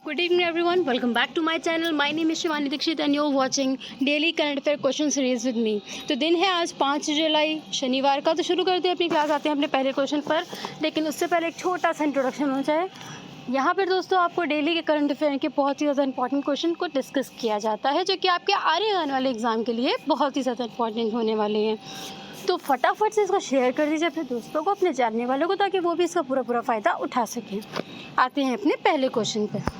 Good evening everyone, welcome back to my channel. My name is Shivani Dixit and you're watching Daily Current Affair Question Series with me. तो दिन है आज 5 जुलाई शनिवार का। तो शुरू करते हैं अपनी क्लास, आते हैं अपने पहले क्वेश्चन पर। लेकिन उससे पहले एक छोटा सा इंट्रोडक्शन हो जाए। यहाँ पर दोस्तों आपको डेली के करंट अफेयर के बहुत ही ज़्यादा इंपॉर्टेंट क्वेश्चन को डिस्कस किया जाता है, जो कि आपके आने वाले एग्ज़ाम के लिए बहुत ही ज़्यादा इंपॉर्टेंट होने वाले हैं। तो फटाफट से इसको शेयर कर दीजिए अपने दोस्तों को, अपने जानने वालों को, ताकि वो भी इसका पूरा फ़ायदा उठा सकें। आते हैं अपने पहले क्वेश्चन पर।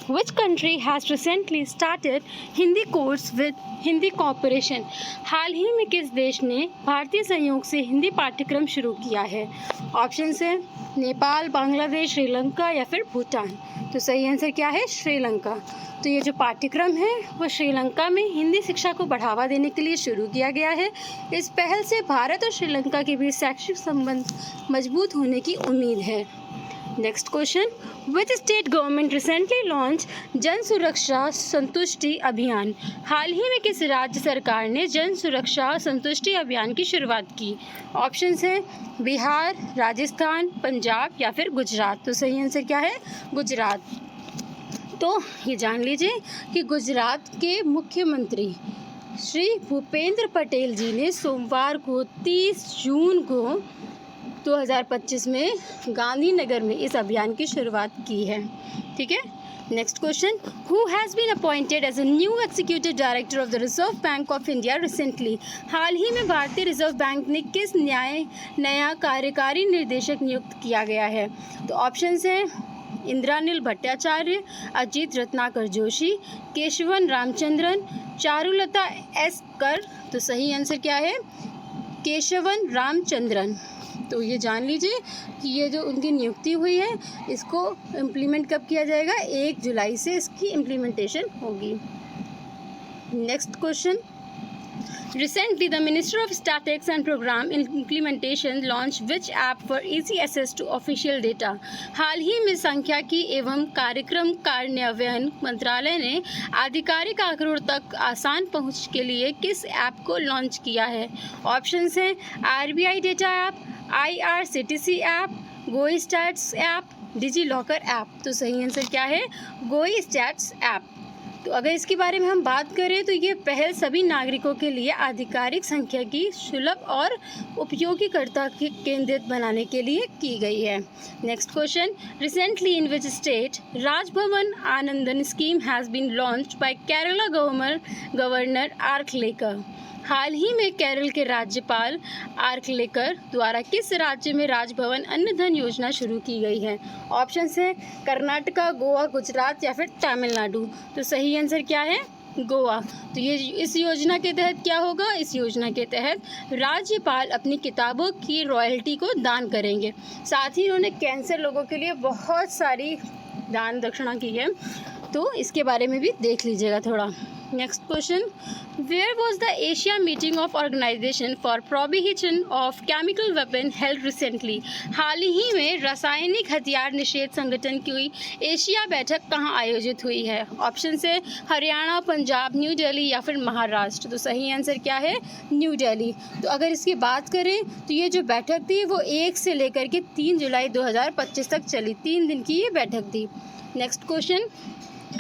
Which country has recently started Hindi course with Hindi Corporation? हाल ही में किस देश ने भारतीय सहयोग से हिंदी पाठ्यक्रम शुरू किया है? ऑप्शन है नेपाल, बांग्लादेश, श्रीलंका या फिर भूटान। तो सही आंसर क्या है? श्रीलंका। तो ये जो पाठ्यक्रम है वो श्रीलंका में हिंदी शिक्षा को बढ़ावा देने के लिए शुरू किया गया है। इस पहल से भारत और श्रीलंका के बीच शैक्षिक संबंध मजबूत होने की उम्मीद है। Next question, which state government recently launch जन सुरक्षा संतुष्टि अभियान? हाल ही में किस राज्य सरकार ने जन सुरक्षा संतुष्टि अभियान की शुरुआत की? ऑप्शंस हैं बिहार, राजस्थान, पंजाब या फिर गुजरात। तो सही आंसर क्या है? गुजरात। तो ये जान लीजिए कि गुजरात के मुख्यमंत्री श्री भूपेंद्र पटेल जी ने सोमवार को 30 जून को 2025 में गांधीनगर में इस अभियान की शुरुआत की है। ठीक है। Next question, who has been appointed as a new executive director of the Reserve Bank of India recently? हाल ही में भारतीय रिजर्व बैंक ने किस नया कार्यकारी निर्देशक नियुक्त किया गया है? तो ऑप्शंस हैं इंद्रानील भट्टाचार्य, अजीत रत्नाकर जोशी, केशवन रामचंद्रन, चारुलता एस कर। तो सही आंसर क्या है? केशवन रामचंद्रन। तो ये जान लीजिए कि ये जो उनकी नियुक्ति हुई है इसको इम्प्लीमेंट कब किया जाएगा? 1 जुलाई से इसकी इम्प्लीमेंटेशन होगी। Next question, recently the minister of statistics and programme implementation launch which app for easy access to official data? हाल ही में सांख्यिकी एवं कार्यक्रम कार्यान्वयन मंत्रालय ने आधिकारिक आंकड़ों तक आसान पहुंच के लिए किस ऐप को लॉन्च किया है? ऑप्शंस हैं RBI data app, IRCTC app, गोई stats app, digi locker app. तो सही आंसर क्या है? गोई स्टैट्स ऐप। तो अगर इसके बारे में हम बात करें तो ये पहल सभी नागरिकों के लिए आधिकारिक सांख्यिकी सुलभ और उपयोगीकर्ता के केंद्रित बनाने के लिए की गई है। Next question, recently in which state Raj Bhavan Anandan scheme has been launched by Kerala governor Arlekar? हाल ही में केरल के राज्यपाल आर्कलेकर द्वारा किस राज्य में राजभवन अन्न धन योजना शुरू की गई है? ऑप्शंस हैं कर्नाटका, गोवा, गुजरात या फिर तमिलनाडु। तो सही आंसर क्या है? गोवा। तो ये इस योजना के तहत क्या होगा? इस योजना के तहत राज्यपाल अपनी किताबों की रॉयल्टी को दान करेंगे। साथ ही उन्होंने कैंसर लोगों के लिए बहुत सारी दान दक्षिणा की है, तो इसके बारे में भी देख लीजिएगा थोड़ा। Next question, where was the Asia meeting of organisation for prohibition of chemical weapon held recently? हाल ही में रासायनिक हथियार निषेध संगठन की एशिया बैठक कहाँ आयोजित हुई है? ऑप्शन है हरियाणा, पंजाब, न्यू दिल्ली या फिर महाराष्ट्र। तो सही आंसर क्या है? न्यू दिल्ली। तो अगर इसकी बात करें तो ये जो बैठक थी वो 1 से लेकर के 3 जुलाई 2025 तक चली। 3 दिन की ये बैठक थी। Next question,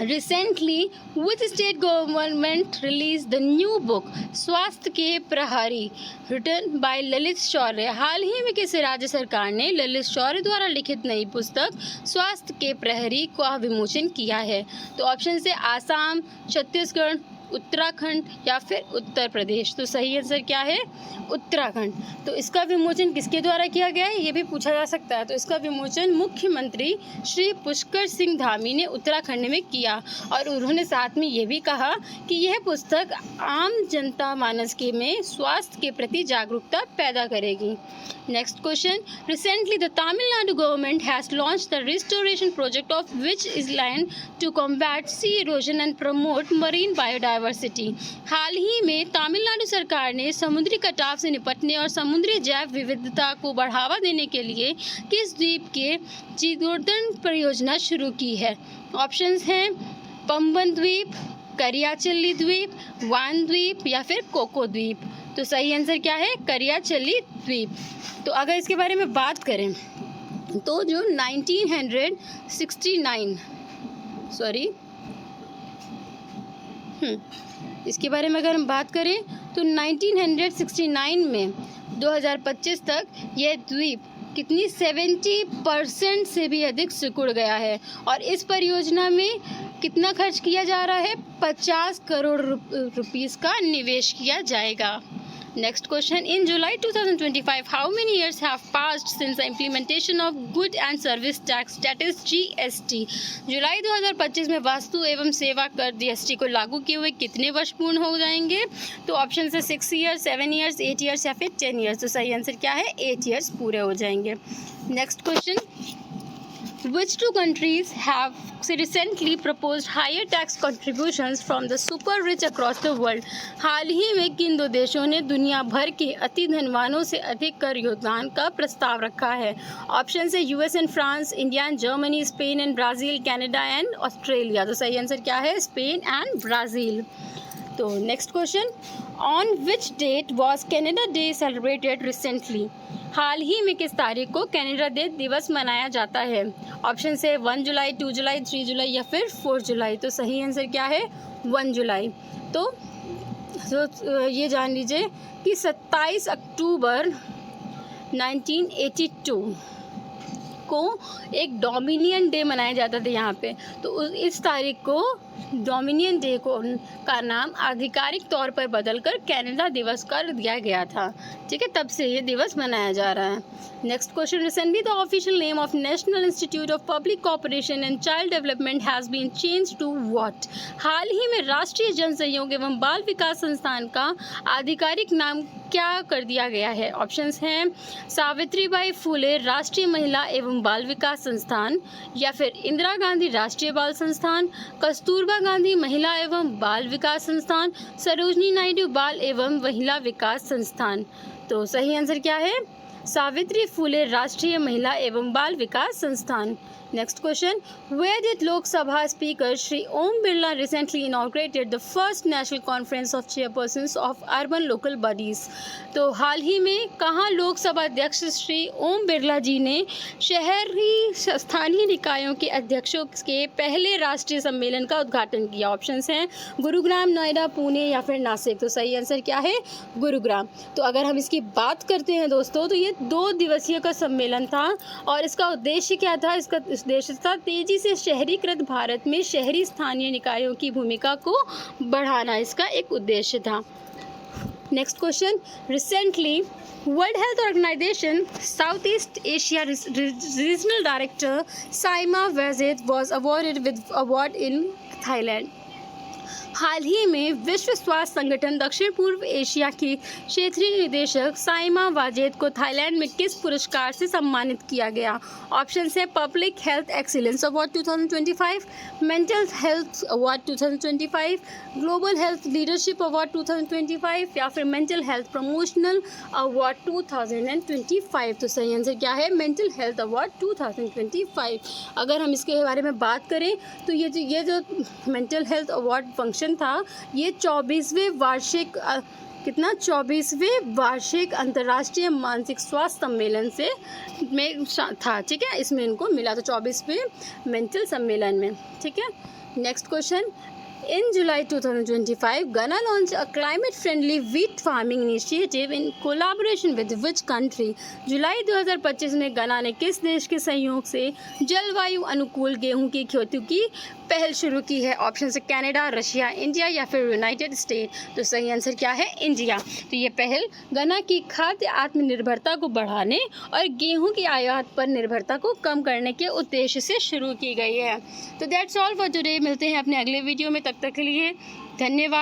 recently which state government release the new book स्वास्थ्य के प्रहरी रिटन बाय ललित शौर्य? हाल ही में किस राज्य सरकार ने ललित शौर्य द्वारा लिखित नई पुस्तक स्वास्थ्य के प्रहरी का विमोचन किया है? तो ऑप्शन से आसाम, छत्तीसगढ़, उत्तराखंड या फिर उत्तर प्रदेश। तो सही आंसर क्या है? उत्तराखंड। तो इसका विमोचन किसके द्वारा किया गया है ये भी पूछा जा सकता है। तो इसका विमोचन मुख्यमंत्री श्री पुष्कर सिंह धामी ने उत्तराखंड में किया, और उन्होंने साथ में ये भी कहा कि यह पुस्तक आम जनता मानस के में स्वास्थ्य के प्रति जागरूकता पैदा करेगी। Next question, recently the Tamil Nadu government has launch the restoration project of which island to combat sea erosion and promote marine biodiversity? हाल ही में तमिलनाडु सरकार ने समुद्री कटाव से निपटने और समुद्री जैव विविधता को बढ़ावा देने के लिए किस द्वीप के जीर्णोद्धार परियोजना शुरू की है? ऑप्शंस हैं पंबन द्वीप, करियाचल्ली द्वीप, वान द्वीप या फिर कोको द्वीप। तो सही आंसर क्या है? करियाचल्ली द्वीप। तो अगर इसके बारे में बात करें तो जो 1969 इसके बारे में अगर हम बात करें तो 1969 में 2025 तक यह द्वीप कितनी 70% से भी अधिक सिकुड़ गया है और इस परियोजना में कितना खर्च किया जा रहा है, 50 करोड़ रुपीस का निवेश किया जाएगा। Next question, in July 2025, how many years have passed since the implementation of Good and Service Tax, that is GST? जुलाई 2025 में वस्तु एवं सेवा कर GST को लागू किए हुए कितने वर्ष पूर्ण हो जाएंगे? तो ऑप्शन है 6 years, 7 years, 8 years या फिर 10 years। तो सही आंसर क्या है, 8 years पूरे हो जाएंगे। Next question, Which two countries have recently proposed higher tax contributions from the super rich across the world? हाल ही में किन दो देशों ने दुनिया भर के अति धनवानों से अधिक कर योगदान का प्रस्ताव रखा है? ऑप्शन है US and France, India and Germany, Spain and Brazil, Canada and Australia. तो सही आंसर क्या है, स्पेन एंड ब्राज़ील। तो next question, on which date was Canada day celebrated recently? हाल ही में किस तारीख को कनाडा डे दिवस मनाया जाता है? ऑप्शन है 1 जुलाई, 2 जुलाई, 3 जुलाई या फिर 4 जुलाई। तो सही आंसर क्या है, 1 जुलाई। तो ये जान लीजिए कि 27 अक्टूबर 1982 को एक डोमिनियन डे मनाया जाता था यहाँ पे। तो इस तारीख को डोमिनियन डे को का नाम आधिकारिक तौर पर बदलकर कनाडा दिवस कर दिया गया था। ठीक है, तब से ये दिवस मनाया जा रहा है। Next question, recently the official name of national institute of public cooperation and child development has been change to what? हाल ही में राष्ट्रीय जन सहयोग एवं बाल विकास संस्थान का आधिकारिक नाम क्या कर दिया गया है? ऑप्शंस हैं सावित्रीबाई फुले राष्ट्रीय महिला एवं बाल विकास संस्थान, या फिर इंदिरा गांधी राष्ट्रीय बाल संस्थान, कस्तूरबा गांधी महिला एवं बाल विकास संस्थान, सरोजनी नायडू बाल एवं महिला विकास संस्थान। तो सही आंसर क्या है, सावित्री फुले राष्ट्रीय महिला एवं बाल विकास संस्थान। Next question, where did Lok Sabha Speaker Shri Om Birla recently inaugurated the first national conference of chairpersons of urban local bodies? तो हाल ही में कहाँ लोकसभा अध्यक्ष श्री ओम बिरला जी ने शहरी स्थानीय निकायों के अध्यक्षों के पहले राष्ट्रीय सम्मेलन का उद्घाटन किया? ऑप्शंस हैं गुरुग्राम, नोएडा, पुणे या फिर नासिक। तो सही आंसर क्या है, गुरुग्राम। तो अगर हम इसकी बात करते हैं दोस्तों, तो ये 2 दिवसीय का सम्मेलन था और इसका उद्देश्य क्या था? इसका उद्देश्य था तेजी से शहरीकृत भारत में शहरी स्थानीय निकायों की भूमिका को बढ़ाना, इसका एक उद्देश्य था। Next question, recently World Health Organization South East Asia regional director Saima Wazed was awarded with award in Thailand. हाल ही में विश्व स्वास्थ्य संगठन दक्षिण पूर्व एशिया की क्षेत्रीय निदेशक साइमा वाजेद को थाईलैंड में किस पुरस्कार से सम्मानित किया गया? ऑप्शन है public health excellence award 2025, mental health award 2025, global health leadership award 2025 या फिर मेंटल हेल्थ प्रमोशनल अवार्ड 2025। तो सही आंसर क्या है, मेंटल हेल्थ अवार्ड 2025। अगर हम इसके बारे में बात करें तो ये जो मेंटल हेल्थ अवार्ड फंक्शन था, ये 24वें वार्षिक अंतर्राष्ट्रीय मानसिक स्वास्थ्य सम्मेलन से में था। ठीक है, इसमें इनको मिला, तो 24वें मेंटल सम्मेलन में। ठीक है, next question, In July 2025, Ghana launched a climate-friendly wheat farming initiative in collaboration with which country? जुलाई 2025 में गना ने किस देश के सहयोग से जलवायु अनुकूल गेहूं की खेती की पहल शुरू की है? ऑप्शन है कनाडा, रशिया, इंडिया या फिर यूनाइटेड स्टेट। तो सही आंसर क्या है, इंडिया। तो ये पहल गना की खाद्य आत्मनिर्भरता को बढ़ाने और गेहूं की आयात पर निर्भरता को कम करने के उद्देश्य से शुरू की गई है। तो दैट्स ऑल फॉर टुडे। मिलते हैं अपने अगले वीडियो में, तब तक के लिए धन्यवाद।